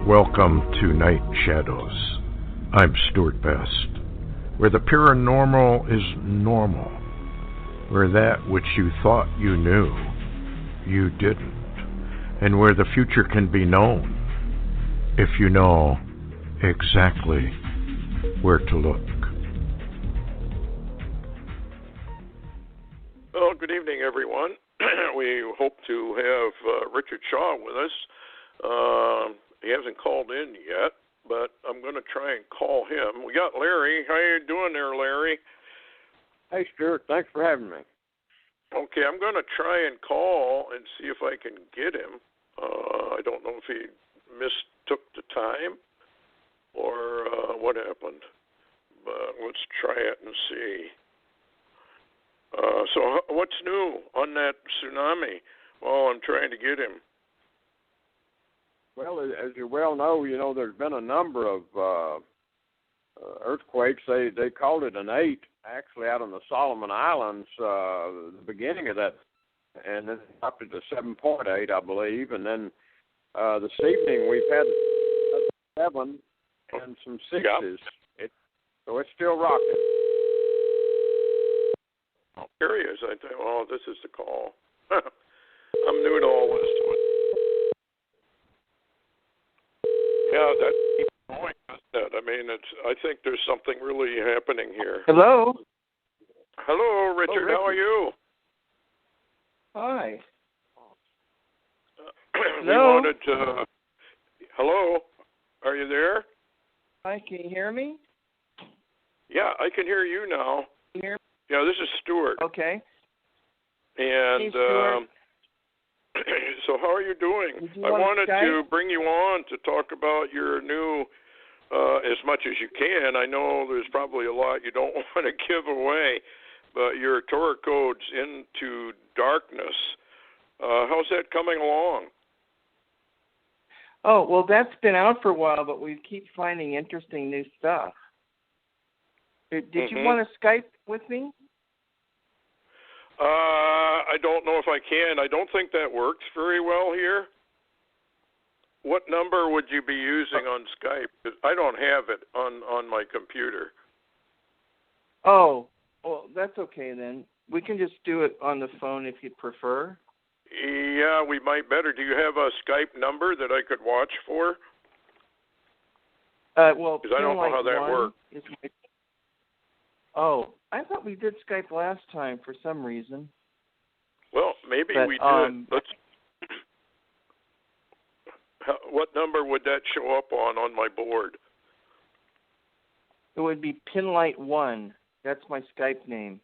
Welcome to Night Shadows. I'm Stuart Best, where the paranormal is normal, where that which you thought you knew, you didn't, and where the future can be known if you know exactly where to look. Well, good evening, everyone. We hope to have Richard Shaw with us. He hasn't called in yet, but I'm going to try and call him. We got Larry. How you doing there, Larry? Hey, Stuart. Thanks for having me. Okay, I'm going to try and call and see if I can get him. I don't know if he mistook the time or what happened, but let's try it and see. So what's new on that tsunami? Well, I'm trying to get him. Well, as you well know, there's been a number of earthquakes. They called it an 8, actually, out on the Solomon Islands, the beginning of that, and then up to 7.8, I believe. And then this evening we've had 7 and some 6s. Yep. So it's still rocking. Oh, here he is. I think, oh, this is the call. I'm new to all this. Yeah, that keeps going, doesn't it? I mean, I think there's something really happening here. Hello? Hello, Richard. Richard. How are you? Hi. We wanted to... Hello? Are you there? Hi, can you hear me? Yeah, I can hear you now. Can you hear me? Yeah, this is Stuart. Okay. And hey, Stuart. So how are you doing? I wanted to bring you on to talk about your new, as much as you can. I know there's probably a lot you don't want to give away, but your Torah Codes into darkness. How's that coming along? Oh, well, that's been out for a while, but we keep finding interesting new stuff. Did you want to Skype with me? I don't know if I can. I don't think that works very well here. What number would you be using on Skype? 'Cause I don't have it on my computer. Oh, well, that's okay then. We can just do it on the phone if you prefer. Yeah, we might better. Do you have a Skype number that I could watch for? Well, because I don't know how that works. Oh, I thought we did Skype last time for some reason. Well, maybe we did. What number would that show up on my board? It would be Pinlight 1. That's my Skype name.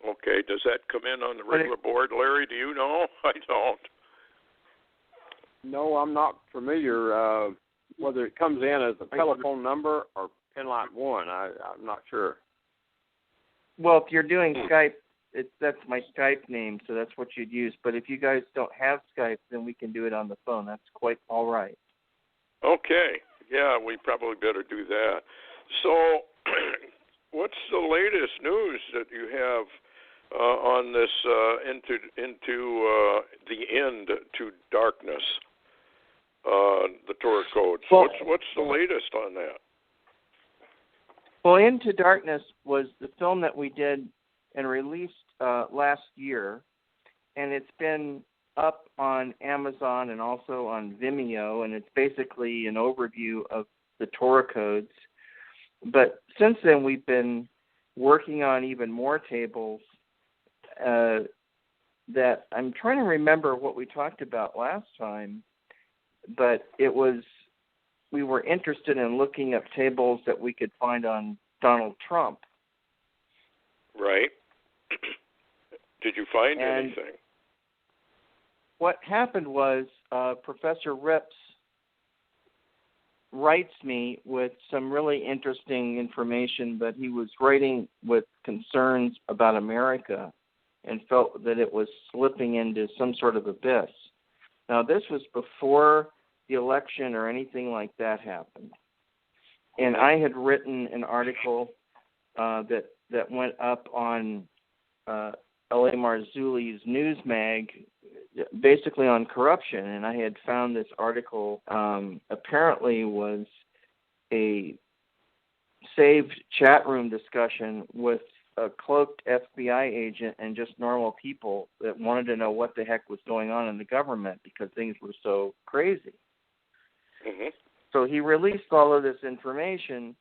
Okay. Does that come in on the regular board, Larry? Do you know? I don't. No, I'm not familiar whether it comes in as a telephone number or Pinlight 1. I'm not sure. Well, if you're doing Skype, that's my Skype name, so that's what you'd use. But if you guys don't have Skype, then we can do it on the phone. That's quite all right. Okay. Yeah, we probably better do that. So what's the latest news that you have on this into the end to darkness, the Torah Codes? Well, what's the latest on that? Well, Into Darkness was the film that we did and released last year, and it's been up on Amazon and also on Vimeo, and it's basically an overview of the Torah Codes. But since then, we've been working on even more tables that I'm trying to remember what we talked about last time, but it was... We were interested in looking up tables that we could find on Donald Trump. Right. Did you find anything? What happened was Professor Rips writes me with some really interesting information, but he was writing with concerns about America and felt that it was slipping into some sort of abyss. Now, this was before the election or anything like that happened. And I had written an article that went up on L.A. Marzulli's Newsmag basically on corruption, and I had found this article apparently was a saved chat room discussion with a cloaked FBI agent and just normal people that wanted to know what the heck was going on in the government because things were so crazy. Mm-hmm. So he released all of this information,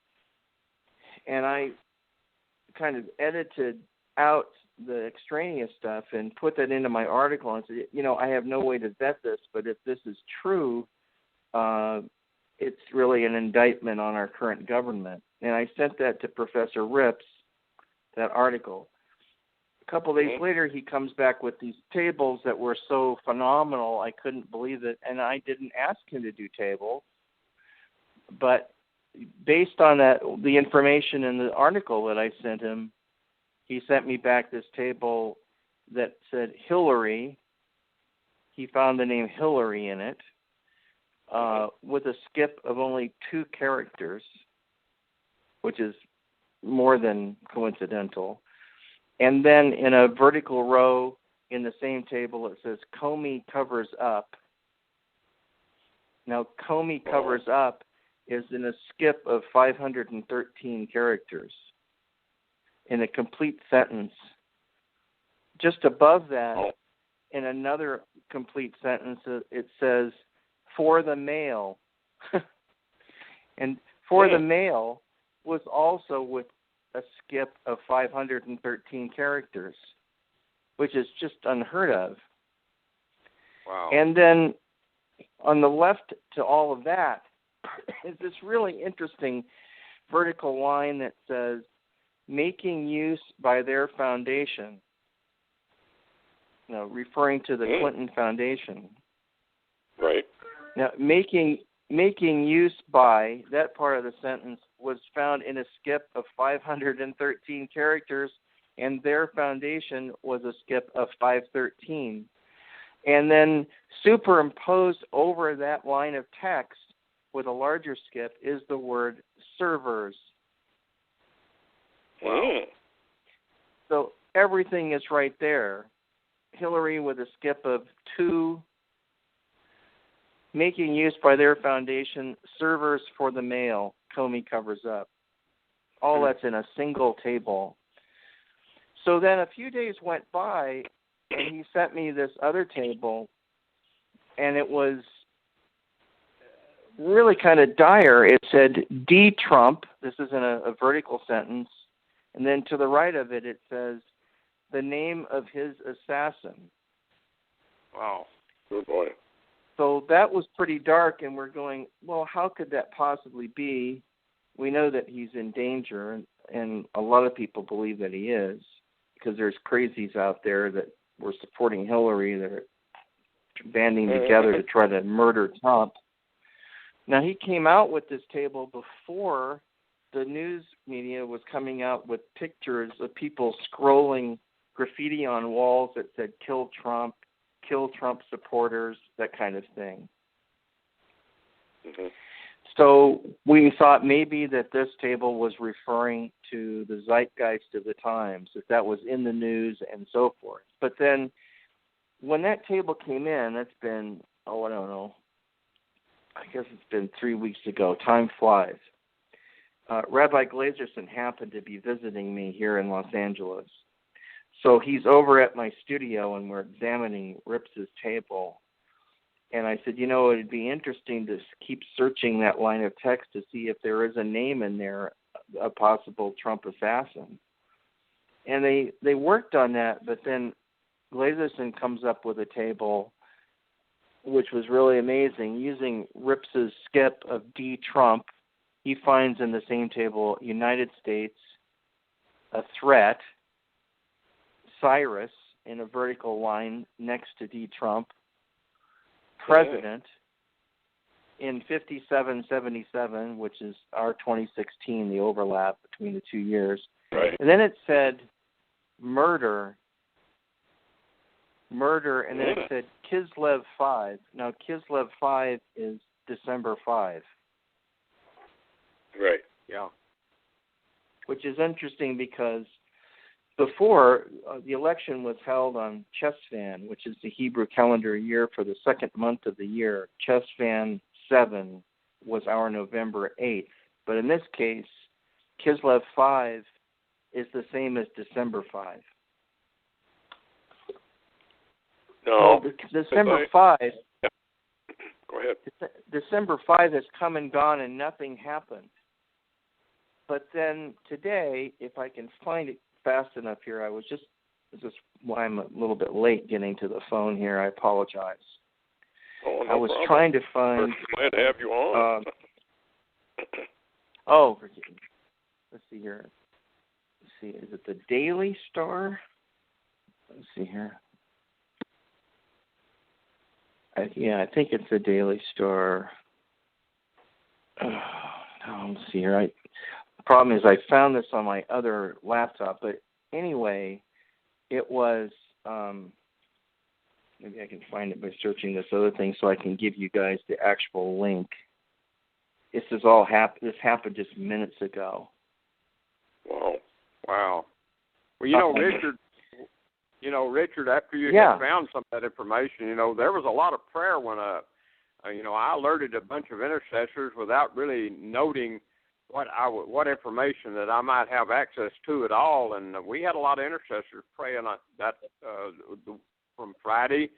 and I kind of edited out the extraneous stuff and put that into my article and said, I have no way to vet this, but if this is true, it's really an indictment on our current government. And I sent that to Professor Rips, that article. A couple days later, he comes back with these tables that were so phenomenal, I couldn't believe it, and I didn't ask him to do tables. But based on that, the information in the article that I sent him, he sent me back this table that said Hillary. He found the name Hillary in it, with a skip of only 2 characters, which is more than coincidental. And then in a vertical row in the same table, it says Comey covers up. Now, Comey covers up is in a skip of 513 characters in a complete sentence. Just above that, in another complete sentence, it says, for the mail. And for the mail was also with a skip of 513 characters, which is just unheard of. Wow. And then on the left to all of that is this really interesting vertical line that says, making use by their foundation, referring to the Clinton Foundation. Right. Now, making use by, that part of the sentence was found in a skip of 513 characters, and their foundation was a skip of 513. And then superimposed over that line of text with a larger skip is the word servers. Wow. So everything is right there. Hillary with a skip of 2, making use by their foundation, servers for the mail, Comey covers up. All that's in a single table. So then a few days went by, and he sent me this other table, and it was really kind of dire. It said, D. Trump, this is in a vertical sentence, and then to the right of it, it says, the name of his assassin. Wow. Good boy. So that was pretty dark, and we're going, well, how could that possibly be? We know that he's in danger, and a lot of people believe that he is, because there's crazies out there that were supporting Hillary that are banding together to try to murder Trump. Now, he came out with this table before the news media was coming out with pictures of people scrolling graffiti on walls that said, kill Trump supporters, that kind of thing. Mm-hmm. So we thought maybe that this table was referring to the zeitgeist of the times, that was in the news and so forth. But then when that table came in, it's been, I don't know, I guess it's been 3 weeks ago. Time flies. Rabbi Glazerson happened to be visiting me here in Los Angeles. So he's over at my studio, and we're examining Rips's table. And I said, it'd be interesting to keep searching that line of text to see if there is a name in there, a possible Trump assassin. And they worked on that, but then Glazerson comes up with a table which was really amazing. Using Rips's skip of D. Trump, he finds in the same table United States, a threat, Cyrus in a vertical line next to D. Trump, President in 5777, which is our 2016, the overlap between the 2 years. Right. And then it said murder, and then it said Kislev 5. Now, Kislev 5 is December 5. Right. Yeah. Which is interesting because before, the election was held on Chesvan, which is the Hebrew calendar year for the second month of the year. Chesvan 7 was our November 8th. But in this case, Kislev 5 is the same as December 5. No. So December 5. Yeah. Go ahead. December 5 has come and gone and nothing happened. But then today, if I can find it fast enough here, this is why I'm a little bit late getting to the phone here. I apologize. Oh, no I was problem. trying to find. We're glad to have you on. Forgive me. Let's see here. Let's see, is it the Daily Star? Let's see here. I think it's the Daily Star. Let's see here. The problem is I found this on my other laptop, but anyway, it was. Maybe I can find it by searching this other thing, so I can give you guys the actual link. This happened just minutes ago. Wow. Well, Richard, after you had found some of that information, there was a lot of prayer when I alerted a bunch of intercessors without really noting what information that I might have access to at all, and we had a lot of intercessors praying on that from Friday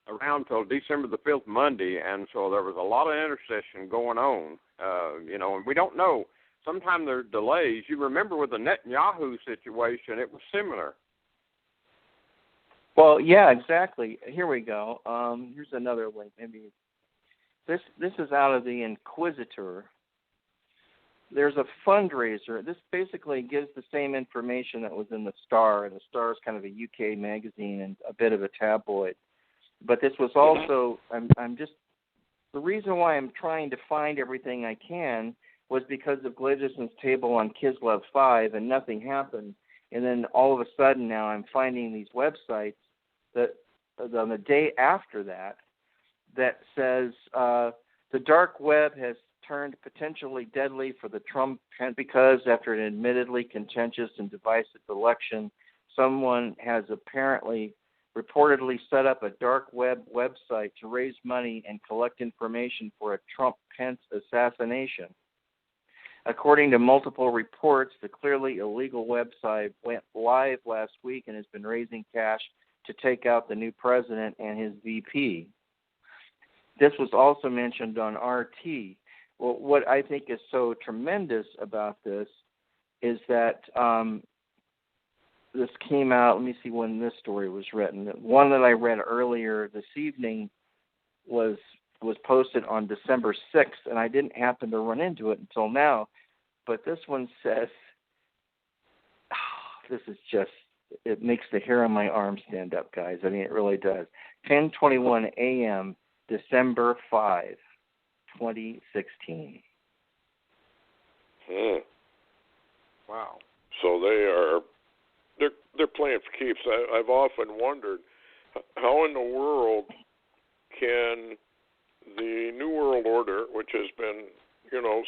around till December the 5th, Monday, and so there was a lot of intercession going on, and we don't know. Sometimes there are delays. You remember with the Netanyahu situation, it was similar. Well, yeah, exactly. Here we go. Here's another link. Maybe this is out of the Inquisitor. There's a fundraiser. This basically gives the same information that was in the Star, and the Star is kind of a UK magazine and a bit of a tabloid. But this was also, the reason why I'm trying to find everything I can was because of Glidgerson's table on Kislev 5, and nothing happened. And then all of a sudden now I'm finding these websites that on the day after that says the dark web has turned potentially deadly for the Trump because after an admittedly contentious and divisive election, someone has reportedly set up a dark web website to raise money and collect information for a Trump-Pence assassination. According to multiple reports, the clearly illegal website went live last week and has been raising cash to take out the new president and his VP. This was also mentioned on RT. Well, what I think is so tremendous about this is that this came out, let me see when this story was written. One that I read earlier this evening was posted on December 6th, and I didn't happen to run into it until now. But this one says, this is just, it makes the hair on my arm stand up, guys. I mean, it really does. 10:21 a.m., December 5, 2016. Wow. So they're playing for keeps. I've often wondered how in the world can the New World Order, which has been,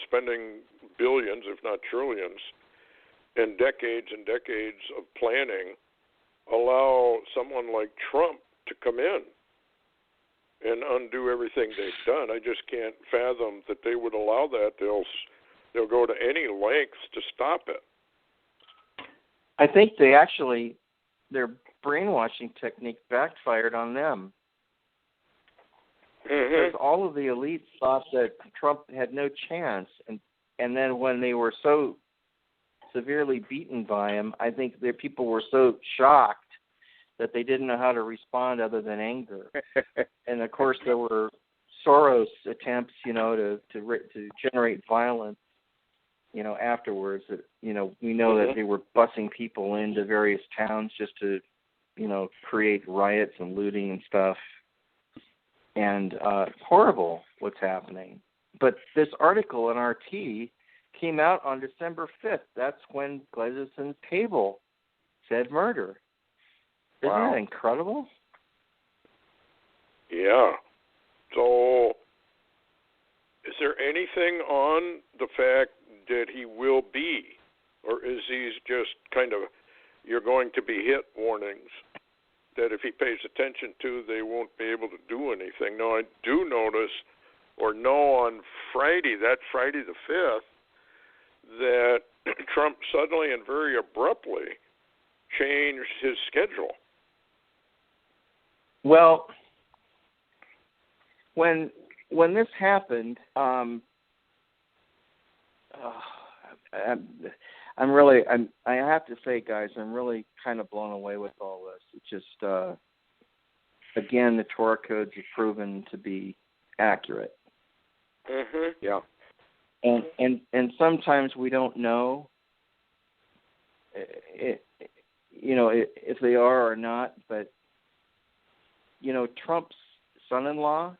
spending billions, if not trillions, and decades of planning, allow someone like Trump to come in and undo everything they've done. I just can't fathom that they would allow that. They'll go to any lengths to stop it. I think their brainwashing technique backfired on them. Because all of the elites thought that Trump had no chance, and then when they were so severely beaten by him, I think their people were so shocked that they didn't know how to respond other than anger. And of course, there were Soros attempts, to generate violence, afterwards. That we know that they were busing people into various towns just to, create riots and looting and stuff. And horrible what's happening. But this article in RT came out on December 5th. That's when Glidgerson's table said murder. Isn't that incredible? Yeah. So is there anything on the fact that he will be, or is he just kind of you're going to be hit warnings that if he pays attention to, they won't be able to do anything. Now, I do notice or know on Friday, that Friday the 5th, that Trump suddenly and very abruptly changed his schedule. Well, when this happened, I have to say, guys, I'm really kind of blown away with all this. It's just, again, the Torah Codes have proven to be accurate. Mm-hmm. Yeah. And sometimes we don't know, if they are or not. But Trump's son-in-law,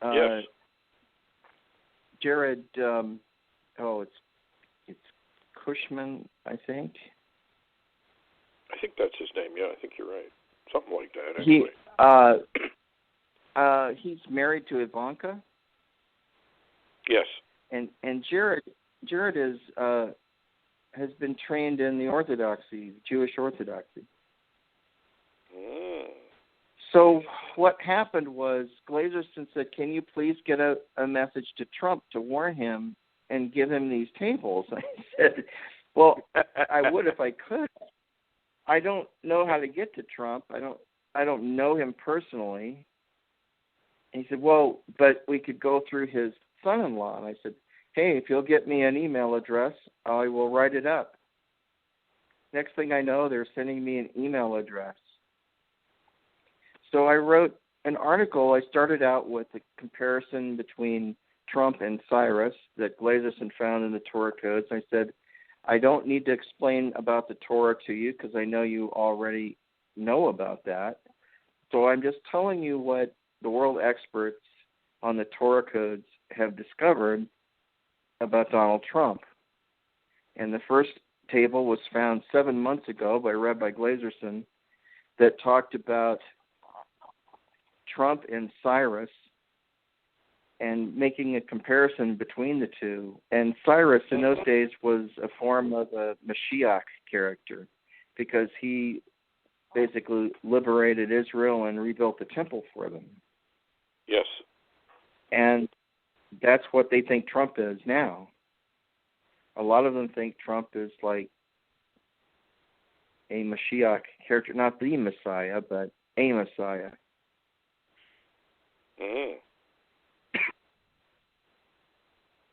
yes, Jared. It's Cushman, I think. I think that's his name. Yeah, I think you're right. Something like that. Anyway. He's married to Ivanka. Yes. And Jared is has been trained in the Orthodoxy, Jewish Orthodoxy. Mm. So what happened was Glazerson said, "Can you please get a message to Trump to warn him and give him these tables?" I said, "Well, I would if I could. I don't know how to get to Trump. I don't know him personally." And he said, "Well, but we could go through his son-in-law." And I said, "Hey, if you'll get me an email address, I will write it up." Next thing I know, they're sending me an email address. So I wrote an article. I started out with a comparison between Trump and Cyrus that Glazerson found in the Torah Codes. I said, I don't need to explain about the Torah to you because I know you already know about that. So I'm just telling you what the world experts on the Torah Codes have discovered about Donald Trump. And the first table was found 7 months ago by Rabbi Glazerson that talked about Trump and Cyrus and making a comparison between the two. And Cyrus in those days was a form of a Mashiach character because he basically liberated Israel and rebuilt the temple for them. Yes. And that's what they think Trump is now. A lot of them think Trump is like a Mashiach character, not the Messiah, but a Messiah. Mm.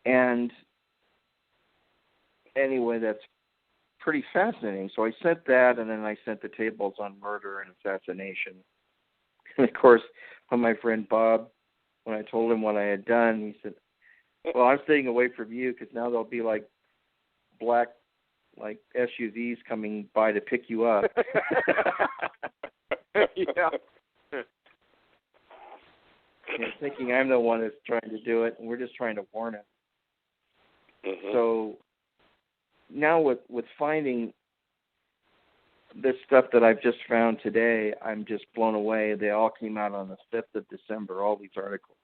And anyway, that's pretty fascinating. So I sent that, and then I sent the tables on murder and assassination. And, of course, when my friend Bob, when I told him what I had done, he said, "Well, I'm staying away from you because now there'll be like black SUVs coming by to pick you up." Yeah. Thinking I'm the one that's trying to do it, and we're just trying to warn him. Mm-hmm. So now with finding this stuff that I've just found today, I'm just blown away. They all came out on the 5th of December, all these articles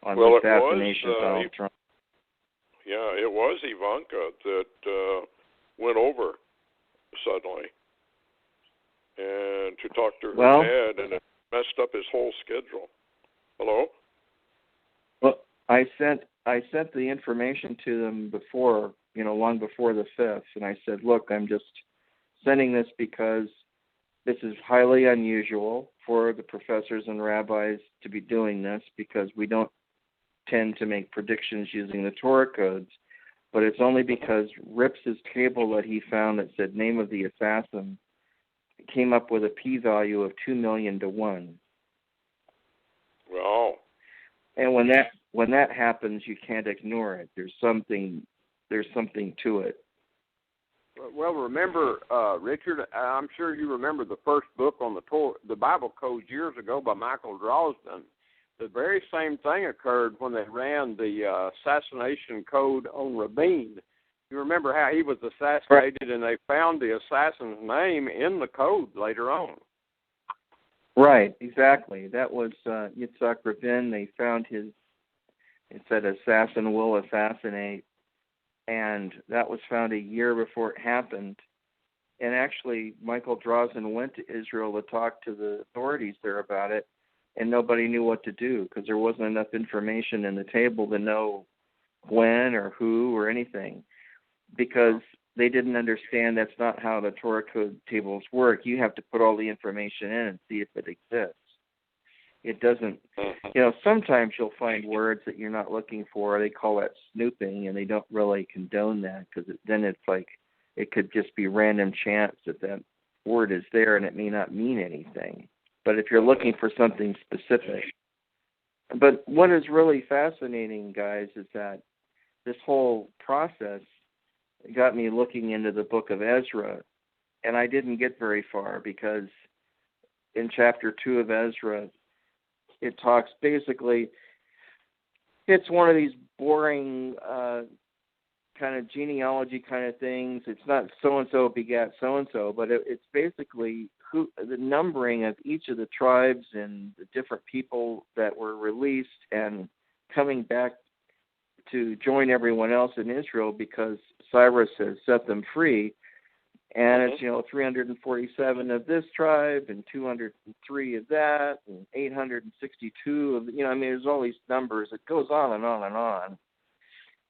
on the assassination of Donald Trump. Yeah, it was Ivanka that went over suddenly and to talk to her dad, and it messed up his whole schedule. Hello? Well, I sent the information to them before, long before the 5th, and I said, "Look, I'm just sending this because this is highly unusual for the professors and rabbis to be doing this because we don't tend to make predictions using the Torah Codes, but it's only because Rips's table that he found that said name of the assassin came up with a p-value of 2 million to 1. Wow. And when that happens, you can't ignore it. There's something to it. Well, remember, Richard, I'm sure you remember the first book on the Bible Codes years ago by Michael Drosden. The very same thing occurred when they ran the assassination code on Rabin. You remember how he was assassinated, right, and they found the assassin's name in the code later on. Right, exactly. That was Yitzhak Rabin. They found it said assassin will assassinate. and that was found a year before it happened. And actually, Michael Drosnin went to Israel to talk to the authorities there about it, and nobody knew what to do because there wasn't enough information in the table to know when or who or anything, because they didn't understand that's not how the Torah Code tables work. You have to put all the information in and see if it exists. It doesn't, sometimes you'll find words that you're not looking for. They call that snooping, and they don't really condone that because then it's like it could just be random chance that word is there and it may not mean anything. But if you're looking for something specific. But what is really fascinating, guys, is that this whole process got me looking into the book of Ezra, and I didn't get very far because in chapter 2 of Ezra, it talks basically, it's one of these boring kind of genealogy kind of things. It's not so-and-so begat so-and-so, but it's basically the numbering of each of the tribes and the different people that were released and coming back to join everyone else in Israel because Cyrus has set them free. And it's, 347 of this tribe and 203 of that and 862 of, there's all these numbers. It goes on and on and on.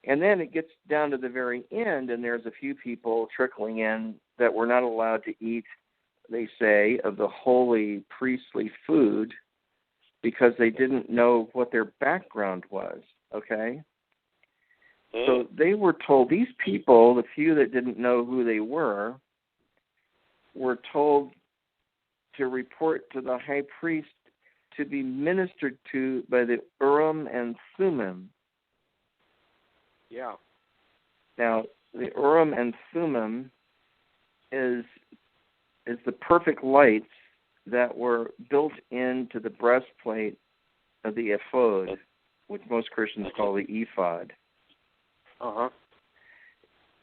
And then it gets down to the very end, and there's a few people trickling in that were not allowed to eat, they say, of the holy priestly food because they didn't know what their background was, okay? So they were told, these people, the few that didn't know who they were told to report to the high priest to be ministered to by the Urim and Thummim. Yeah. Now, the Urim and Thummim is the perfect lights that were built into the breastplate of the Ephod, which most Christians call the Ephod. Uh-huh.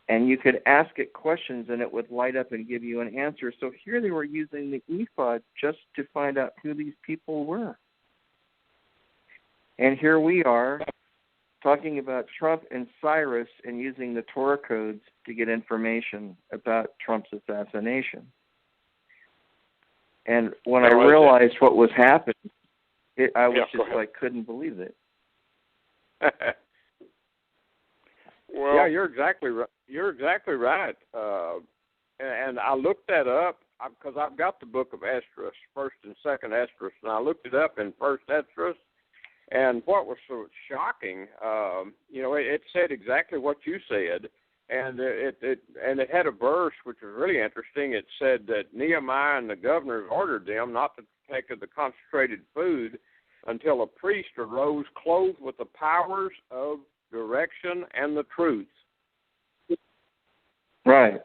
And you could ask it questions, and it would light up and give you an answer. So here they were using the Ephod just to find out who these people were. And here we are talking about Trump and Cyrus and using the Torah Codes to get information about Trump's assassination. And when I realized what was happening, I was just like, couldn't believe it. Well, yeah, you're exactly right. You're exactly right. And I looked that up because I've got the book of Esdras, First and Second Esdras, and I looked it up in First Esdras. And what was so shocking, it said exactly what you said, and it had a verse which was really interesting. It said that Nehemiah and the governors ordered them not to take of the consecrated food until a priest arose clothed with the powers of direction and the truth. Right.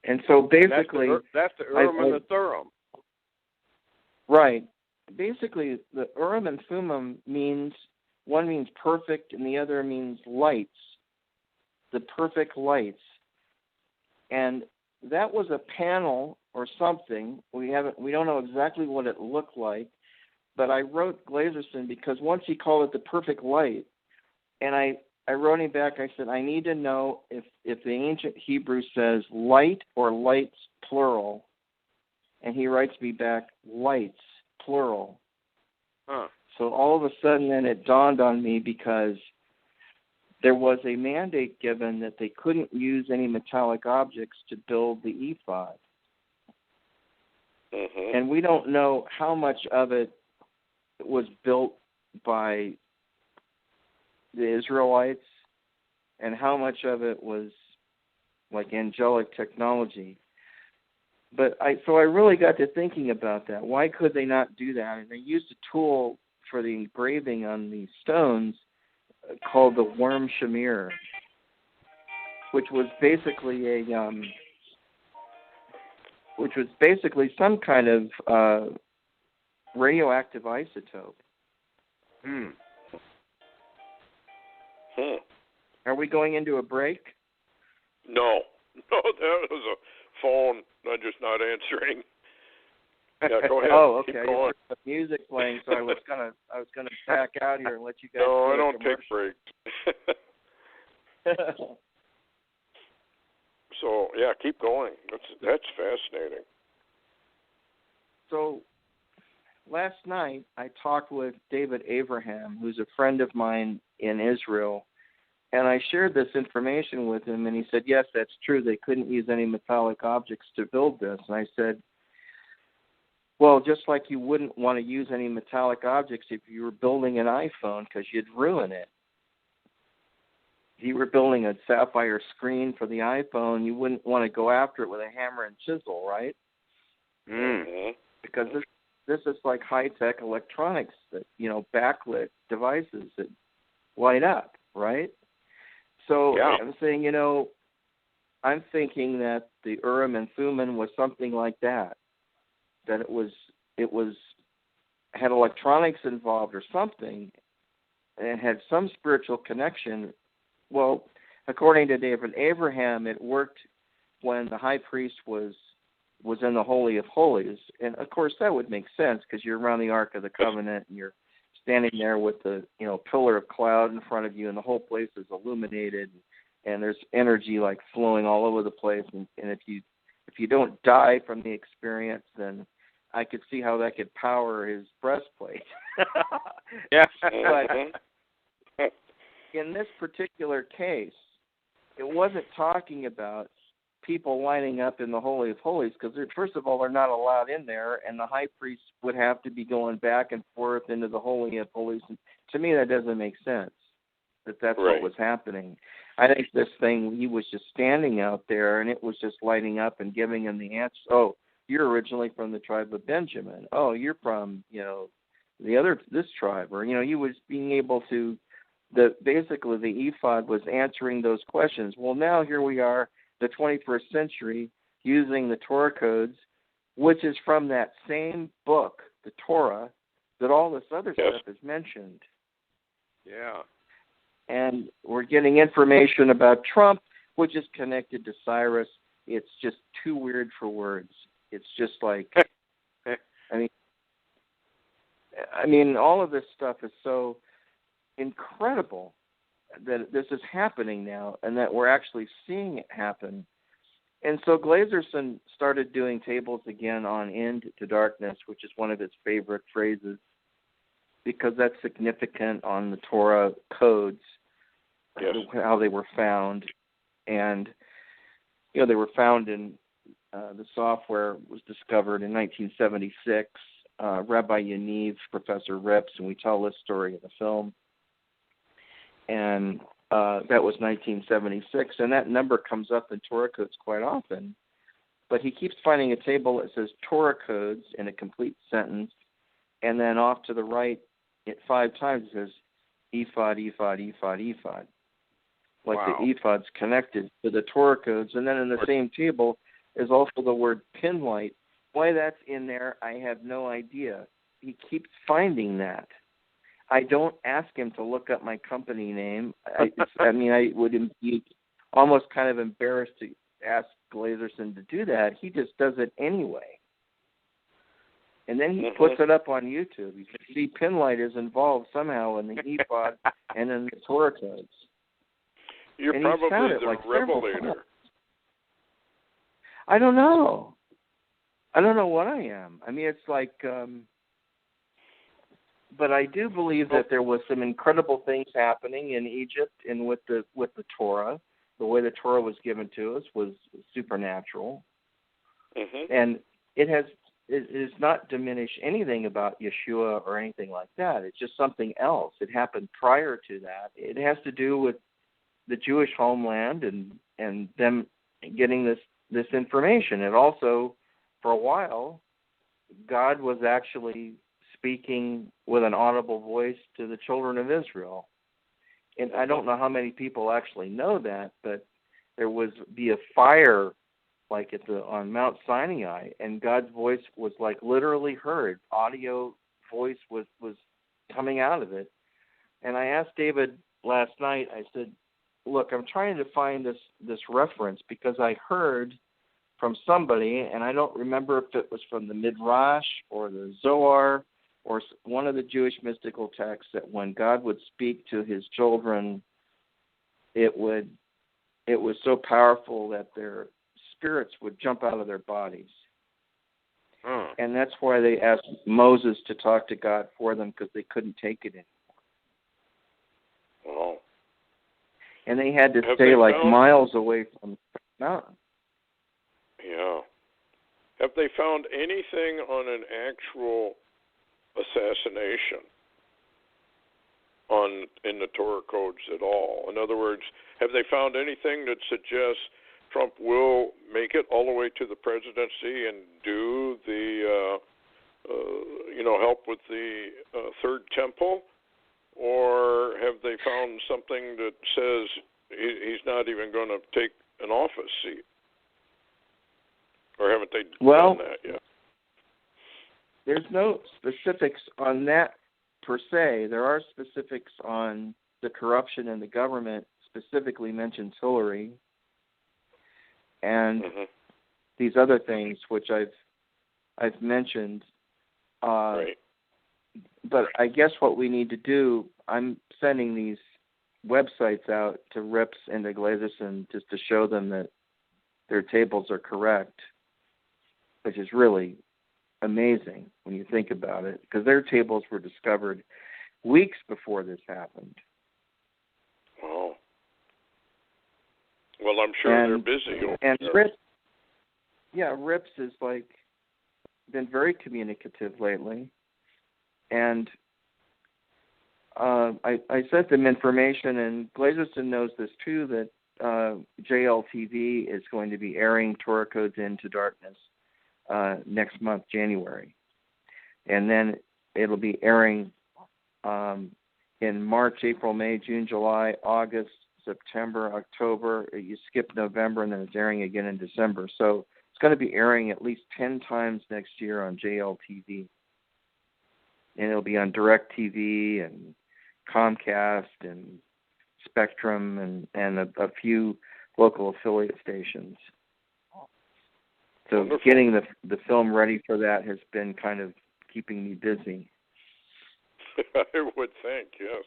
And so basically, that's the Urim and the Thummim. Right. Basically, the Urim and Thummim means, one means perfect and the other means lights, the perfect lights. And that was a panel or something. We don't know exactly what it looked like, but I wrote Glazerson because once he called it the perfect light, and I wrote him back, I said, I need to know if the ancient Hebrew says light or lights, plural. And he writes me back, lights, plural. Huh. So all of a sudden then it dawned on me because there was a mandate given that they couldn't use any metallic objects to build the ephod. Mm-hmm. And we don't know how much of it was built by the Israelites and how much of it was like angelic technology. But I really got to thinking about that. Why could they not do that? And they used a tool for the engraving on these stones called the worm shamir, which was basically some kind of radioactive isotope. Hmm. Are we going into a break? No, that was a phone. I'm just not answering. Yeah, go ahead. Oh, okay. Keep going. The music playing, so I was gonna back out here and let you guys. No, I don't take breaks. So yeah, keep going. That's fascinating. So last night I talked with David Abraham, who's a friend of mine in Israel, and I shared this information with him, and he said, yes, that's true. They couldn't use any metallic objects to build this. And I said, well, just like you wouldn't want to use any metallic objects if you were building an iPhone because you'd ruin it. If you were building a sapphire screen for the iPhone, you wouldn't want to go after it with a hammer and chisel, right? Mm-hmm. Because this is like high-tech electronics, that, backlit devices that light up, right? So yeah. I'm saying, I'm thinking that the Urim and Thummim was something like that. That it had electronics involved or something, and it had some spiritual connection. Well, according to David Abraham, it worked when the high priest was in the Holy of Holies, and of course that would make sense because you're around the Ark of the Covenant and you're standing there with the pillar of cloud in front of you, and the whole place is illuminated, and there's energy like flowing all over the place, and if you don't die from the experience, then I could see how that could power his breastplate. Yeah. But in this particular case, it wasn't talking about people lining up in the Holy of Holies because, first of all, they're not allowed in there, and the high priest would have to be going back and forth into the Holy of Holies. And to me, that doesn't make sense, that's right. What was happening. I think this thing, he was just standing out there, and it was just lighting up and giving him the answer. Oh, you're originally from the tribe of Benjamin. Oh, you're from, this tribe. Or, he was being able to, basically the Ephod was answering those questions. Well, now here we are, the 21st century, using the Torah Codes, which is from that same book, the Torah, that all this other yes. stuff is mentioned. Yeah. And we're getting information about Trump, which is connected to Cyrus. It's just too weird for words. It's just like, I mean, all of this stuff is so incredible that this is happening now and that we're actually seeing it happen. And so Glazerson started doing tables again on End to Darkness, which is one of his favorite phrases, because that's significant on the Torah Codes, yes. how they were found. And, they were found in the software was discovered in 1976. Rabbi Yaniv, Professor Rips, and we tell this story in the film. And that was 1976, and that number comes up in Torah Codes quite often. But he keeps finding a table that says Torah Codes in a complete sentence, and then off to the right, 5 times it says Ephod, Ephod, Ephod, Ephod. Like wow. The Ephod's connected to the Torah Codes. And then in the same table is also the word pinlight. Why that's in there, I have no idea. He keeps finding that. I don't ask him to look up my company name. I would be almost kind of embarrassed to ask Glazerson to do that. He just does it anyway. And then he puts it up on YouTube. You can see Pinlight is involved somehow in the Ephod and in the Torah Codes. You're and probably the like revelator. I don't know. I don't know what I am. I mean, it's like... But I do believe that there was some incredible things happening in Egypt and with the Torah. The way the Torah was given to us was supernatural. Mm-hmm. And it is not diminish anything about Yeshua or anything like that. It's just something else. It happened prior to that. It has to do with the Jewish homeland and them getting this information. And also, for a while, God was actually speaking with an audible voice to the children of Israel. And I don't know how many people actually know that, but there be a fire like on Mount Sinai, and God's voice was like literally heard. Audio voice was coming out of it. And I asked David last night, I said, look, I'm trying to find this reference because I heard from somebody, and I don't remember if it was from the Midrash or the Zohar or one of the Jewish mystical texts, that when God would speak to his children, it would it was so powerful that their spirits would jump out of their bodies. And that's why they asked Moses to talk to God for them, because they couldn't take it anymore. Wow. And they had to stay miles away from the mountain. Yeah. Have they found anything on an actual assassination in the Torah Codes at all? In other words, have they found anything that suggests Trump will make it all the way to the presidency and do the, help with the third temple? Or have they found something that says he's not even going to take an office seat? Or haven't they done that yet? There's no specifics on that per se. There are specifics on the corruption in the government, specifically mentions Hillary, and these other things which I've mentioned. Right. But I guess what we need to do, I'm sending these websites out to Rips and to Glazeson just to show them that their tables are correct, which is really amazing when you think about it, because their tables were discovered weeks before this happened. Wow. Well, I'm sure they're busy. And Rips is been very communicative lately. And I sent them information, and Glazeson knows this too, that JLTV is going to be airing Torah Codes Into Darkness next month, January. And then it'll be airing in March, April, May, June, July, August, September, October. You skip November, and then it's airing again in December. So it's going to be airing at least 10 times next year on JLTV. And it'll be on DirecTV and Comcast and Spectrum and a few local affiliate stations. So Wonderful. Getting the film ready for that has been kind of keeping me busy. I would think, yes.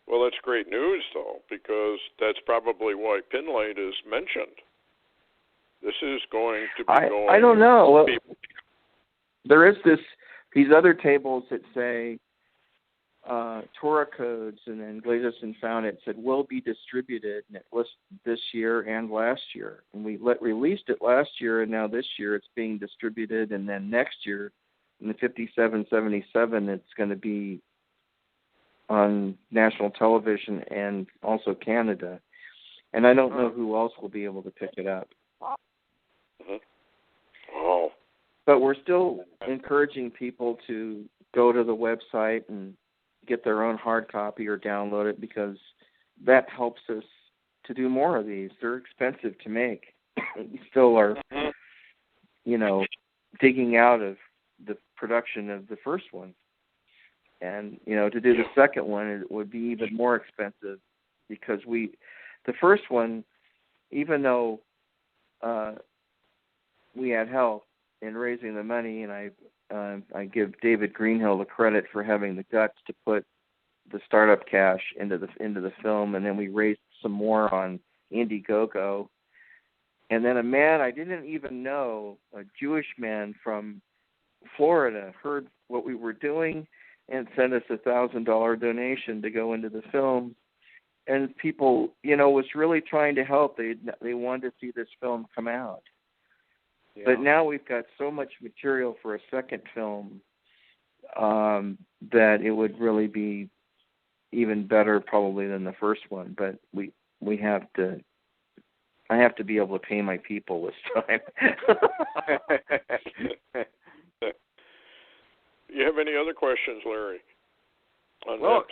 Well, that's great news, though, because that's probably why Pinlight is mentioned. This is going to be going... I don't know. Well, there is these other tables that say Torah Codes, and then Glazeson found it said will be distributed, and it listed this year and last year. And we released it last year, and now this year it's being distributed, and then next year in the 5777 it's going to be on national television and also Canada. And I don't know who else will be able to pick it up. Oh. But we're still encouraging people to go to the website and get their own hard copy or download it, because that helps us to do more of these. They're expensive to make. We still are, digging out of the production of the first one. And, to do the second one, it would be even more expensive, because the first one, even though we had help in raising the money, and I give David Greenhill the credit for having the guts to put the startup cash into the film, and then we raised some more on Indiegogo. And then a man I didn't even know, a Jewish man from Florida, heard what we were doing and sent us a $1,000 donation to go into the film. And people, was really trying to help. They wanted to see this film come out. Yeah. But now we've got so much material for a second film that it would really be even better probably than the first one. But I have to be able to pay my people this time. You have any other questions, Larry? Well,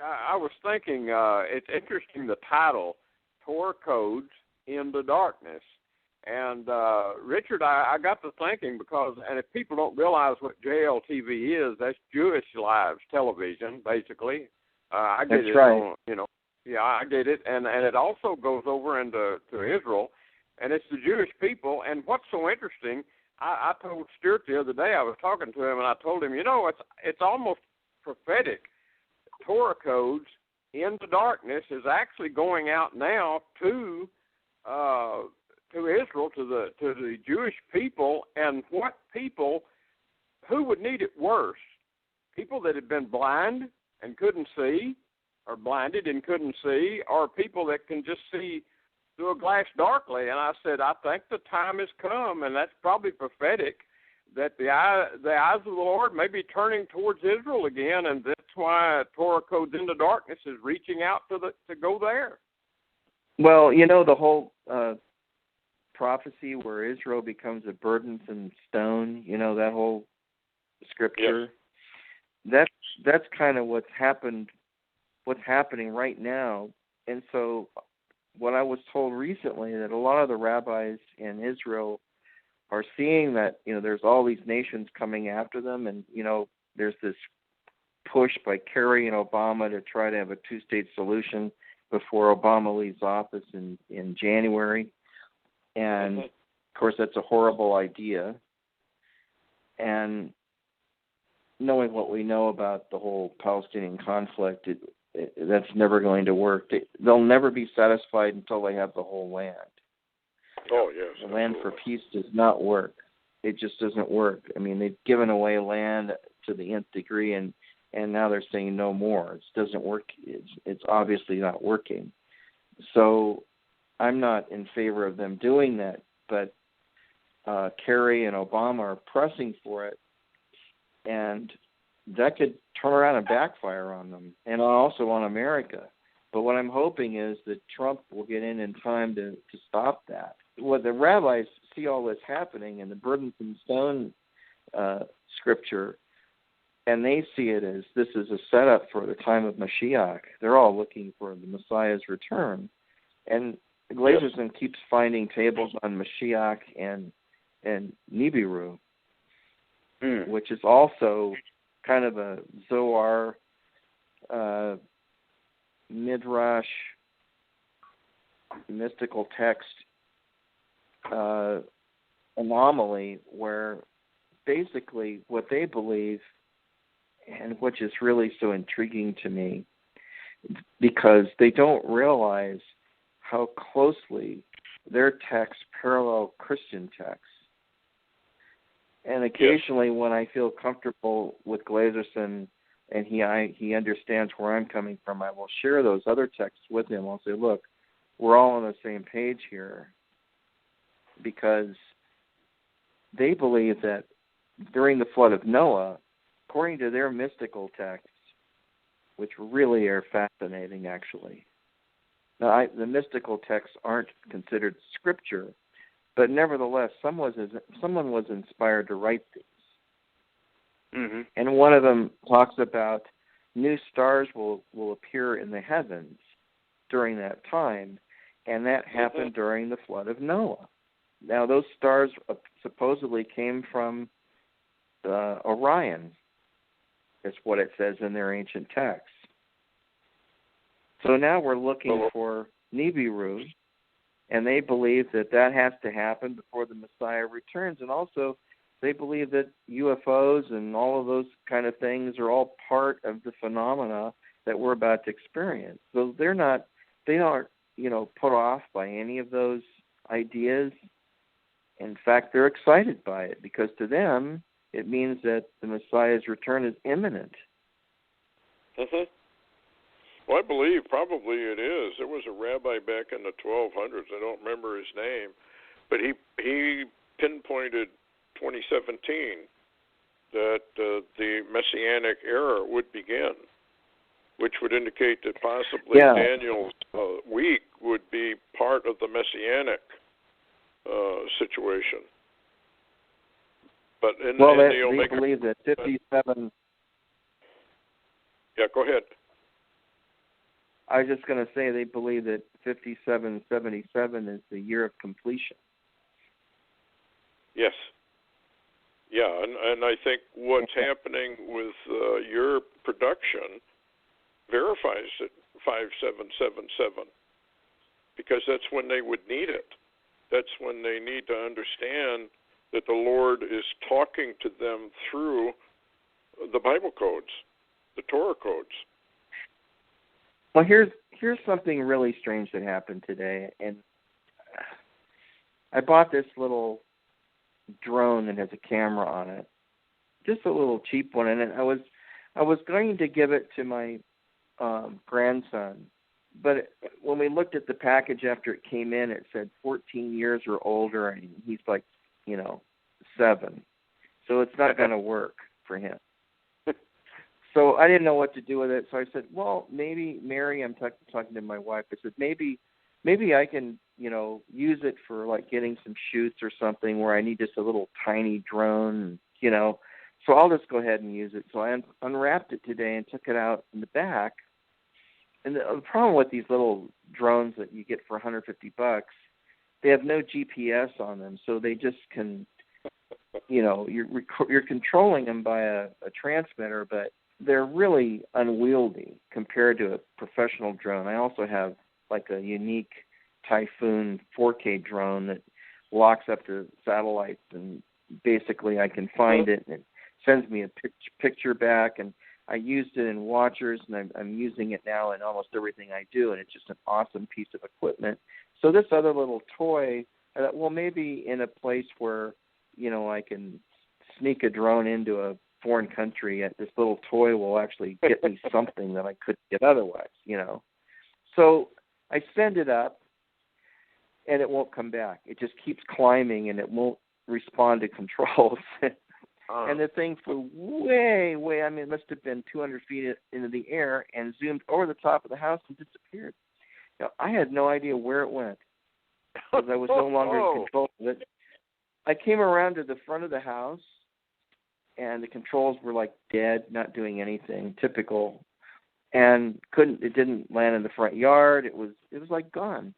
I was thinking it's interesting, the title, Torah Codes Into Darkness. And, Richard, I got to thinking and if people don't realize what JLTV is, that's Jewish Lives Television, basically. I get that's it. Right. I get it. And it also goes over into Israel, and it's the Jewish people. And what's so interesting, I told Stuart the other day, I was talking to him, and I told him, it's almost prophetic. Torah Codes into darkness is actually going out now to Israel, to the Jewish people, and what people, who would need it worse? People that had been blind and couldn't see, or blinded and couldn't see, or people that can just see through a glass darkly. And I said, I think the time has come, and that's probably prophetic, that the eyes of the Lord may be turning towards Israel again, and that's why Torah Codes Into Darkness is reaching out to go there. Well, the whole prophecy where Israel becomes a burdensome stone, that whole scripture. Yes. That's kind of what's happening right now. And so what I was told recently, that a lot of the rabbis in Israel are seeing that, there's all these nations coming after them, and, there's this push by Kerry and Obama to try to have a two-state solution before Obama leaves office in January. And, of course, that's a horrible idea. And knowing what we know about the whole Palestinian conflict, that's never going to work. They'll never be satisfied until they have the whole land. Oh, yes. The land for peace does not work. It just doesn't work. I mean, they've given away land to the nth degree, and now they're saying no more. It doesn't work. It's obviously not working. So I'm not in favor of them doing that, but Kerry and Obama are pressing for it, and that could turn around and backfire on them, and also on America. But what I'm hoping is that Trump will get in time to stop that. What the rabbis see all this happening in the burdensome stone scripture, and they see it as this is a setup for the time of Mashiach. They're all looking for the Messiah's return. And Glazerson keeps finding tables on Mashiach and Nibiru, which is also kind of a Zohar midrash mystical text anomaly, where basically what they believe, and which is really so intriguing to me, because they don't realize how closely their texts parallel Christian texts. And occasionally when I feel comfortable with Glazerson and he understands where I'm coming from, I will share those other texts with him. I'll say, look, we're all on the same page here, because they believe that during the flood of Noah, according to their mystical texts, which really are fascinating actually. Now, the mystical texts aren't considered scripture, but nevertheless, someone was inspired to write these. Mm-hmm. And one of them talks about new stars will appear in the heavens during that time, and that happened during the flood of Noah. Now, those stars supposedly came from Orion, is what it says in their ancient texts. So now we're looking for Nibiru, and they believe that has to happen before the Messiah returns. And also, they believe that UFOs and all of those kind of things are all part of the phenomena that we're about to experience. So they aren't put off by any of those ideas. In fact, they're excited by it, because to them, it means that the Messiah's return is imminent. Mm-hmm. Well, I believe probably it is. There was a rabbi back in the 1200s. I don't remember his name, but he pinpointed 2017 that the Messianic era would begin, which would indicate that possibly Daniel's week would be part of the Messianic situation. But in the Omega, they believe that 57. Yeah, go ahead. I was just going to say they believe that 5777 is the year of completion. Yes. Yeah, and I think what's happening with your production verifies it, 5777, because that's when they would need it. That's when they need to understand that the Lord is talking to them through the Bible codes, the Torah codes. Well, here's something really strange that happened today, and I bought this little drone that has a camera on it, just a little cheap one, and I was going to give it to my grandson, but when we looked at the package after it came in, it said 14 years or older, and he's like, 7, so it's not going to work for him. So I didn't know what to do with it. So I said, well, maybe Mary, I'm talking to my wife. I said, maybe I can, use it for like getting some shoots or something where I need just a little tiny drone, So I'll just go ahead and use it. So I unwrapped it today and took it out in the back. And the problem with these little drones that you get for $150, they have no GPS on them, so they just can, you're controlling them by a transmitter, but they're really unwieldy compared to a professional drone. I also have like a unique Typhoon 4K drone that locks up to satellites, and basically I can find it and it sends me a picture back, and I used it in watchers, and I'm using it now in almost everything I do, and it's just an awesome piece of equipment. So this other little toy, I thought, well, maybe in a place where, I can sneak a drone into a foreign country, this little toy will actually get me something that I couldn't get otherwise, So I send it up, and it won't come back. It just keeps climbing, and it won't respond to controls. And the thing flew way, it must have been 200 feet into the air and zoomed over the top of the house and disappeared. I had no idea where it went because I was no longer in control of it. I came around to the front of the house, and the controls were like dead, not doing anything, typical, and it didn't land in the front yard. It was like gone.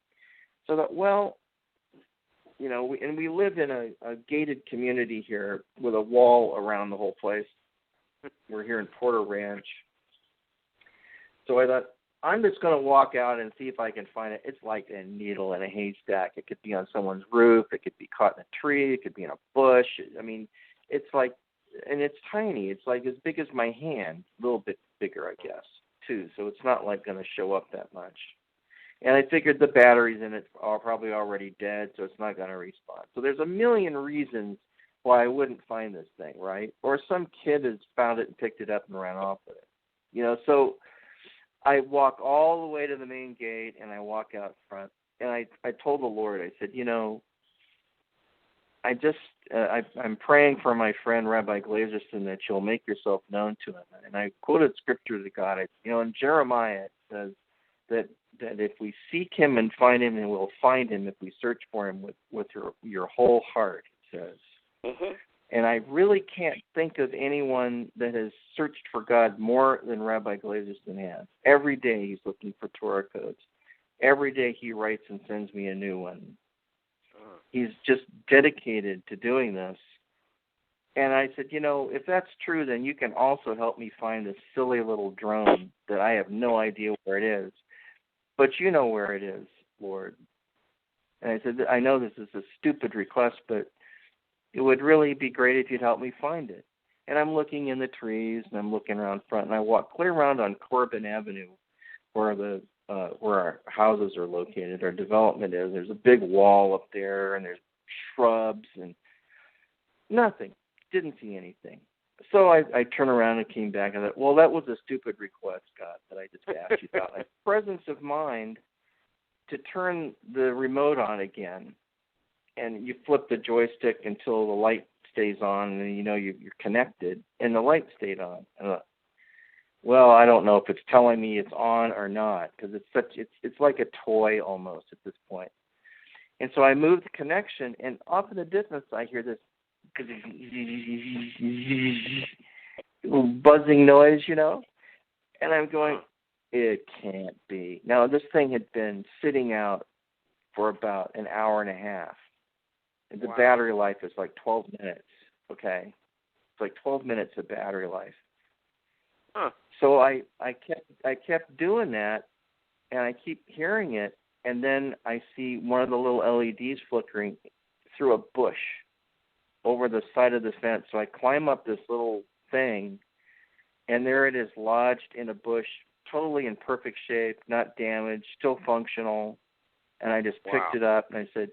So I thought, well, we live in a gated community here with a wall around the whole place. We're here in Porter Ranch. So I thought, I'm just going to walk out and see if I can find it. It's like a needle in a haystack. It could be on someone's roof. It could be caught in a tree. It could be in a bush. It's like, and it's tiny. It's like as big as my hand, a little bit bigger, I guess, too. So it's not like going to show up that much. And I figured the batteries in it are probably already dead, so it's not going to respond. So there's a million reasons why I wouldn't find this thing, right? Or some kid has found it and picked it up and ran off with it. So I walk all the way to the main gate, and I walk out front. And I told the Lord, I said, I'm praying for my friend Rabbi Glazerson that you'll make yourself known to him. And I quoted scripture to God. In Jeremiah it says that if we seek him and find him, and we'll find him if we search for him with your whole heart, it says. Mm-hmm. And I really can't think of anyone that has searched for God more than Rabbi Glazerson has. Every day he's looking for Torah codes. Every day he writes and sends me a new one. He's just dedicated to doing this. And I said, if that's true, then you can also help me find this silly little drone that I have no idea where it is. But you know where it is, Lord. And I said, I know this is a stupid request, but it would really be great if you'd help me find it. And I'm looking in the trees, and I'm looking around front, and I walk clear around on Corbin Avenue, where our houses are located, our development is. There's a big wall up there, and there's shrubs, and nothing. Didn't see anything. So I turned around and came back and thought, well, that was a stupid request, God, that I just asked you about. Like presence of mind to turn the remote on again, and you flip the joystick until the light stays on, and you're connected, and the light stayed on. And well, I don't know if it's telling me it's on or not, because it's like a toy almost at this point. And so I moved the connection, and off in the distance I hear this buzzing noise, and I'm going, it can't be. Now, this thing had been sitting out for about an hour and a half. And the battery life is like 12 minutes, okay? It's like 12 minutes of battery life. Huh. So I kept doing that, and I keep hearing it, and then I see one of the little LEDs flickering through a bush over the side of the fence. So I climb up this little thing, and there it is lodged in a bush totally in perfect shape, not damaged, still functional. And I just picked it up and I said,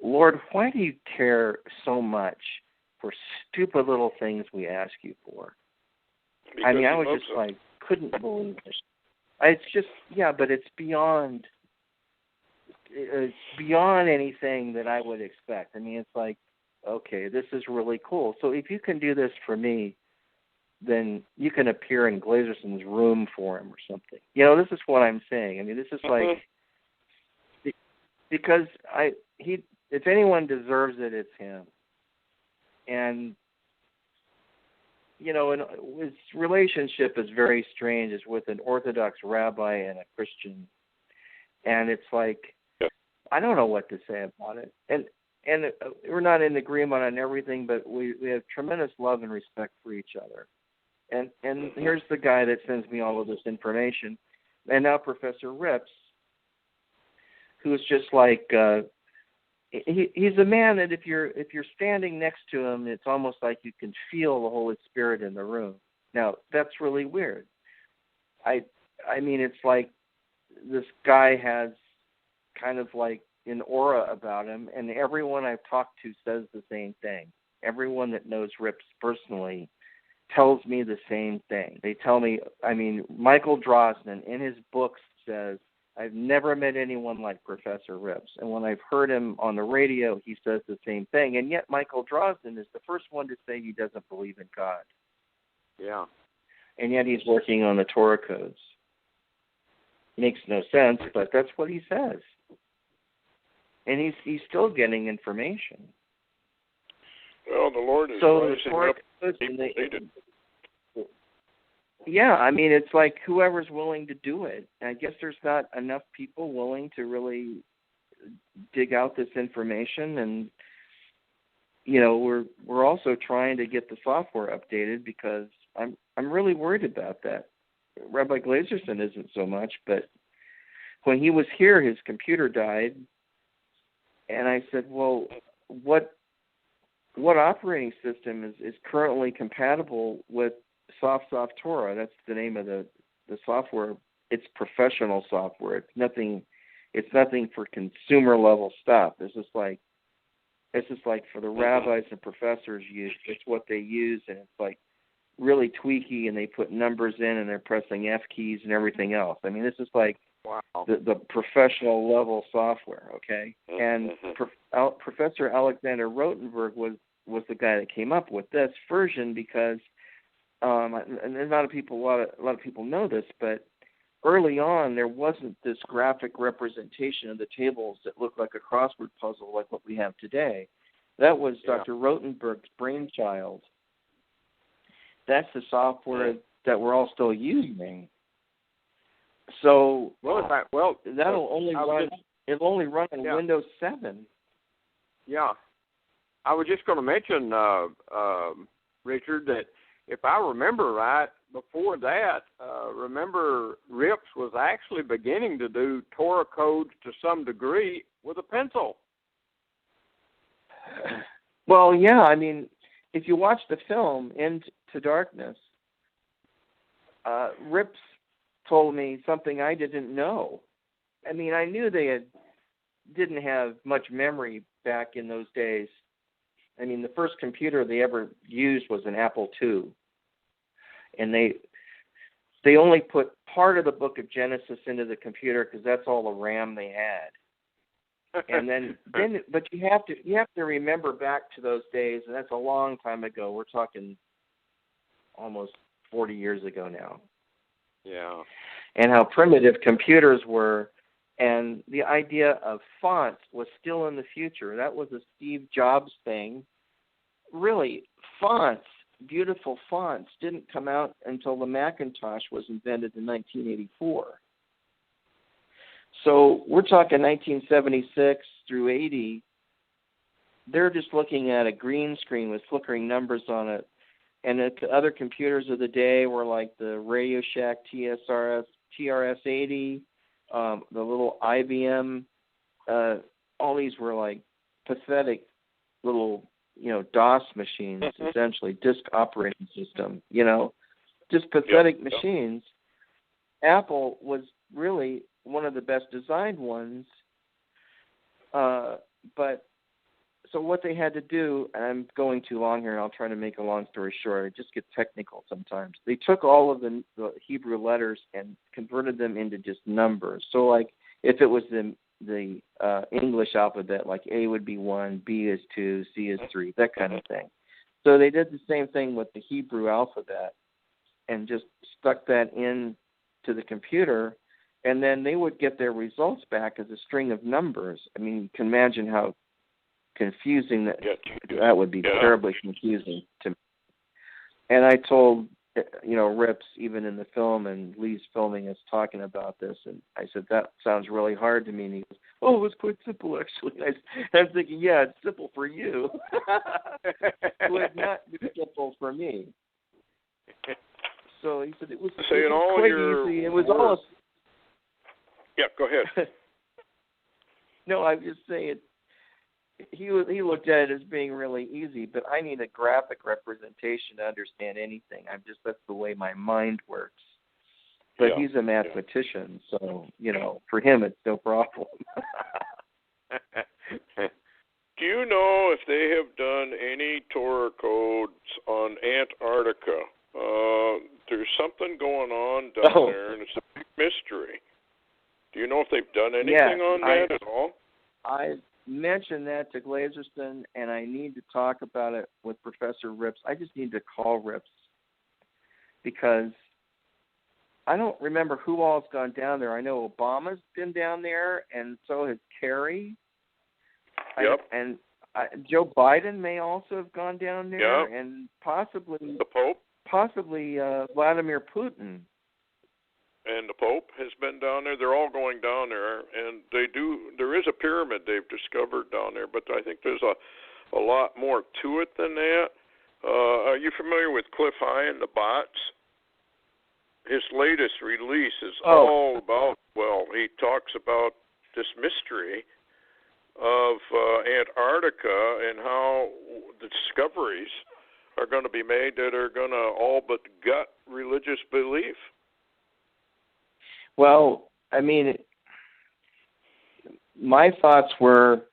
Lord, why do you care so much for stupid little things we ask you for? Because I mean, I was just like, couldn't believe it. It's just, but it's beyond anything that I would expect. I mean, it's like, okay, this is really cool. So if you can do this for me, then you can appear in Glazerson's room for him or something. This is what I'm saying. I mean, this is like, because if anyone deserves it, it's him. And, and his relationship is very strange. It's with an Orthodox rabbi and a Christian. And it's like, I don't know what to say about it. And we're not in agreement on everything, but we have tremendous love and respect for each other. And here's the guy that sends me all of this information. And now Professor Rips, who's just like, he's a man that if you're standing next to him, it's almost like you can feel the Holy Spirit in the room. Now, that's really weird. I mean, it's like this guy has kind of like an aura about him, and everyone I've talked to says the same thing. Everyone that knows Rips personally tells me the same thing. They tell me, I mean, Michael Drosnin in his books says, I've never met anyone like Professor Rips. And when I've heard him on the radio, he says the same thing. And yet Michael Drosnin is the first one to say he doesn't believe in God. Yeah. And yet he's working on the Torah Codes. Makes no sense, but that's what he says. And he's still getting information. Well, the Lord is so the rising Torah up. Codes, I mean, it's like whoever's willing to do it. I guess there's not enough people willing to really dig out this information, and we're also trying to get the software updated because I'm really worried about that. Rabbi Glazerson isn't so much, but when he was here, his computer died, and I said, well, what operating system is currently compatible with Soft Torah? That's the name of the software. It's professional software. It's nothing for consumer level stuff. It's just like for the rabbis and professors use. It's what they use, and it's like really tweaky, and they put numbers in, and they're pressing F keys and everything else. I mean, this is like the professional level software. Okay, and Professor Alexander Rotenberg was the guy that came up with this version because. And a lot of people know this, but early on there wasn't this graphic representation of the tables that looked like a crossword puzzle like what we have today. That was Dr. Rotenberg's brainchild. That's the software that we're all still using. So that'll only run. It'll only run on Windows 7. Yeah, I was just going to mention, Richard, that. If I remember right, before that, remember Rips was actually beginning to do Torah codes to some degree with a pencil. Well, yeah, I mean, if you watch the film Into Darkness, Rips told me something I didn't know. I mean, I knew they didn't have much memory back in those days. I mean, the first computer they ever used was an Apple II. And they only put part of the book of Genesis into the computer because that's all the RAM they had. And then but you have to remember back to those days, and that's a long time ago. We're talking almost 40 years ago now. Yeah. And how primitive computers were. And the idea of fonts was still in the future. That was a Steve Jobs thing. Really, fonts, beautiful fonts, didn't come out until the Macintosh was invented in 1984. So we're talking 1976 through 80. They're just looking at a green screen with flickering numbers on it. And the other computers of the day were like the Radio Shack TRS-80, the little IBM. All these were like pathetic little, DOS machines, essentially, disk operating system, just pathetic machines. Apple was really one of the best designed ones. But so what they had to do, and I'm going too long here, and I'll try to make a long story short. I just get technical sometimes. They took all of the Hebrew letters and converted them into just numbers. So, like, if it was the English alphabet, like A would be 1, B is 2, C is 3, that kind of thing. So they did the same thing with the Hebrew alphabet and just stuck that in to the computer, and then they would get their results back as a string of numbers. I mean, you can imagine how confusing that would be. Terribly confusing to me. And I told Rips, even in the film, and Lee's filming us talking about this, and I said, that sounds really hard to me. And he goes, oh, it was quite simple, actually. And I'm thinking, yeah, it's simple for you. It would not be simple for me. So he said it was quite easy. It was all. Yeah, go ahead. No, I'm just saying. He looked at it as being really easy, but I need a graphic representation to understand anything. That's the way my mind works. But he's a mathematician, so for him it's no problem. Do you know if they have done any Torah codes on Antarctica? There's something going on down there, and it's a big mystery. Do you know if they've done anything on that at all? I mentioned that to Glazerston, and I need to talk about it with Professor Rips. I just need to call Rips because I don't remember who all has gone down there. I know Obama's been down there, and so has Kerry. Yep. And Joe Biden may also have gone down there, and possibly the Pope. Possibly Vladimir Putin. And the Pope has been down there. They're all going down there, and there is a pyramid they've discovered down there, but I think there's a lot more to it than that. Are you familiar with Cliff High and the Bots? His latest release is all about, he talks about this mystery of Antarctica and how the discoveries are going to be made that are going to all but gut religious belief. Well, I mean, my thoughts were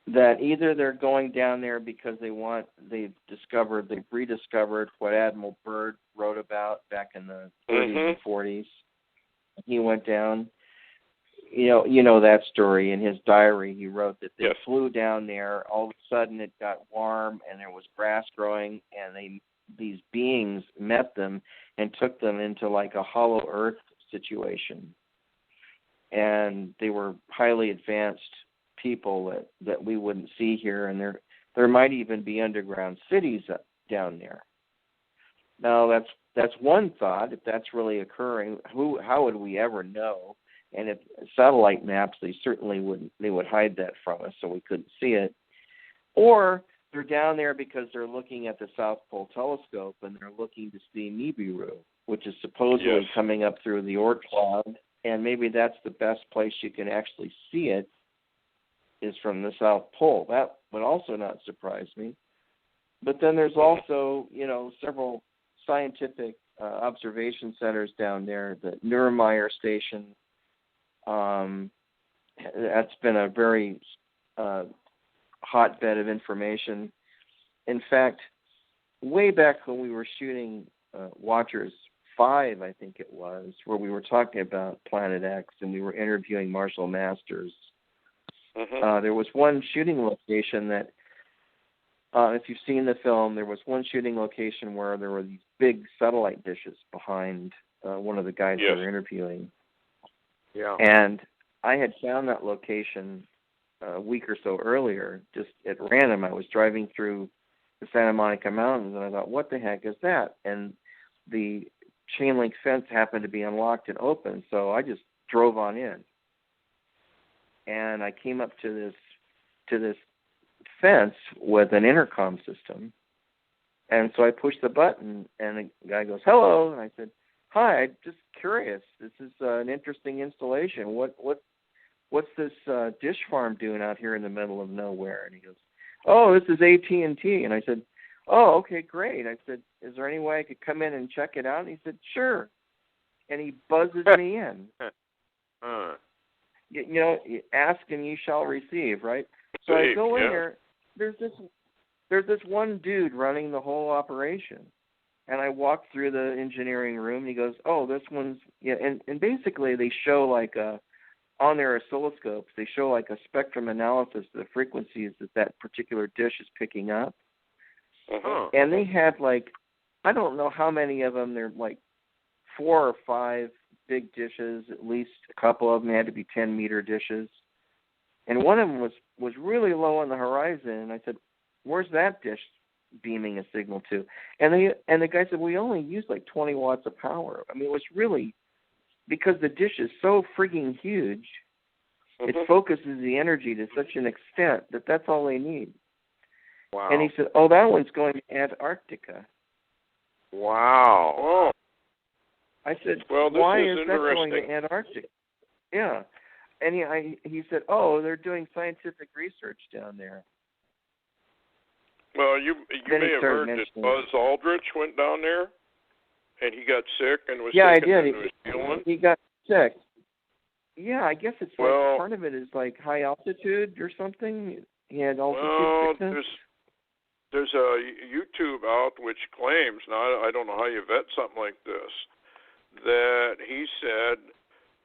that either they're going down there because they've rediscovered what Admiral Byrd wrote about back in the 30s and 40s. He went down. You know that story. In his diary, he wrote that they flew down there. All of a sudden, it got warm, and there was grass growing, and these beings met them and took them into like a hollow earth situation. And they were highly advanced people that we wouldn't see here, and there might even be underground cities down there. Now, that's one thought. If that's really occurring, how would we ever know? And if satellite maps, they would hide that from us so we couldn't see it. Or they're down there because they're looking at the South Pole telescope and they're looking to see Nibiru, which is supposedly coming up through the Oort cloud. And maybe that's the best place you can actually see it is from the South Pole. That would also not surprise me. But then there's also, several scientific observation centers down there. The Nuremberg Station. That's been a very hotbed of information. In fact, way back when we were shooting Watchers 5, I think it was, where we were talking about Planet X and we were interviewing Marshall Masters, there was one shooting location that, if you've seen the film, there was one shooting location where there were these big satellite dishes behind one of the guys we were interviewing. Yeah. And I had found that location a week or so earlier, just at random. I was driving through the Santa Monica Mountains, and I thought, what the heck is that? And the chain link fence happened to be unlocked and open, so I just drove on in. And I came up to this fence with an intercom system, and so I pushed the button, and the guy goes, hello, and I said, hi, I'm just curious. This is an interesting installation. What's this dish farm doing out here in the middle of nowhere? And he goes, oh, this is AT&T. And I said, oh, okay, great. I said, is there any way I could come in and check it out? And he said, sure. and he buzzes me in. You know, ask and you shall receive, right? So I go in there. There's this one dude running the whole operation, and I walk through the engineering room. And he goes, "Oh, this one's and basically they show like on their oscilloscopes, they show like a spectrum analysis of the frequencies that particular dish is picking up. And they had like, I don't know how many of them. They're like 4 or 5 big dishes. At least a couple of them had to be 10-meter dishes. And one of them was really low on the horizon. And I said, "Where's that dish beaming a signal to?" And the guy said, "We only use like 20 watts of power." I mean, it was really, because the dish is so freaking huge, it focuses the energy to such an extent that that's all they need. Wow. And he said, "Oh, that one's going to Antarctica." Wow. Oh. I said, "Well, this "Why is is that going interesting." to Antarctica?" Yeah. And he said, "Oh, they're doing scientific research down there." Well, you may have heard that Buzz it. Aldrich went down there, and he got sick and was I taken did. to New Zealand. He got sick. Yeah, I guess it's like Well, part of it is like high altitude or something. He had altitude sickness. There's a YouTube out which claims, now I don't know how you vet something like this, that he said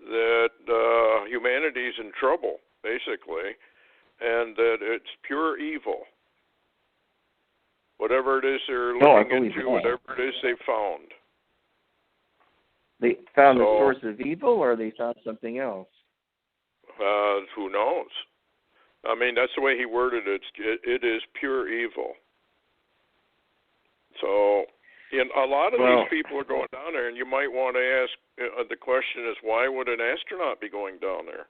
that humanity's in trouble, basically, and that it's pure evil. Whatever it is they're looking into, whatever it is they found. They found the source of evil, or they found something else? Who knows? I mean, that's the way he worded it. It is pure evil. So, a lot of these people are going down there, and you might want to ask, the question is, why would an astronaut be going down there?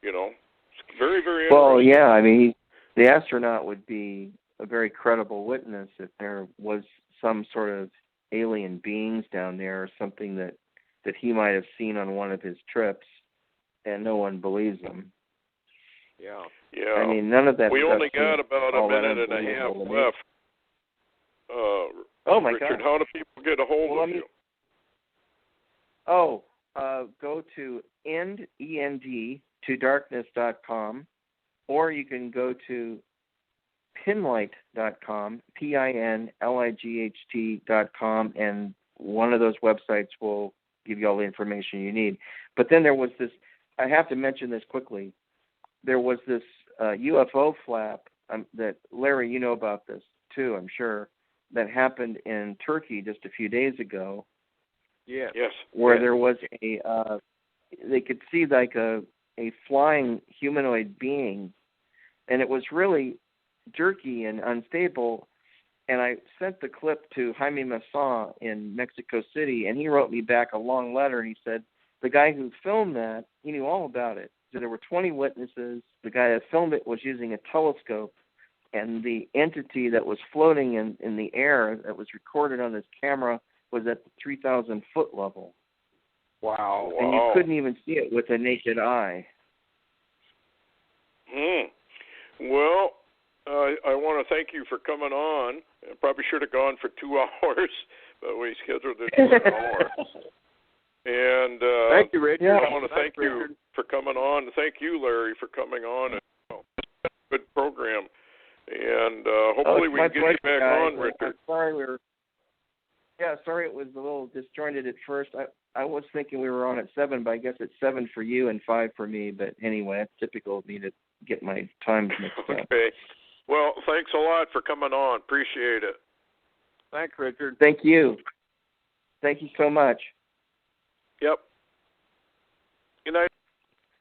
You know, it's very, very interesting. Well, yeah, I mean, the astronaut would be a very credible witness if there was some sort of alien beings down there, or something that he might have seen on one of his trips, and no one believes him. Yeah. I mean, none of that. We only got about a minute and a half left. Oh my Richard, God! how do people get a hold of you? Go to END2darkness.com, or you can go to pinlight.com, PINLIGHT.com, and one of those websites will give you all the information you need. But then there was this, I have to mention this quickly, there was this UFO flap that, Larry, you know about this too, I'm sure, that happened in Turkey just a few days ago. Yes. Where there was they could see like a flying humanoid being, and it was really jerky and unstable. And I sent the clip to Jaime Masson in Mexico City, and he wrote me back a long letter, and he said the guy who filmed that, he knew all about it. So there were 20 witnesses. The guy that filmed it was using a telescope, and the entity that was floating in the air that was recorded on his camera was at the 3,000-foot level. Wow. And you couldn't even see it with a naked eye. Well, I want to thank you for coming on. I probably should have gone for 2 hours, but we scheduled it for an hour. And thank you, Richard. I want to thank you for coming on. Thank you, Larry, for coming on. It's a good program. And hopefully we can get you back on, Richard. Sorry it was a little disjointed at first. I was thinking we were on at 7, but I guess it's 7 for you and 5 for me. But anyway, that's typical of me to get my times mixed up. Okay. Well, thanks a lot for coming on. Appreciate it. Thanks, Richard. Thank you. Thank you so much. Yep. Good night.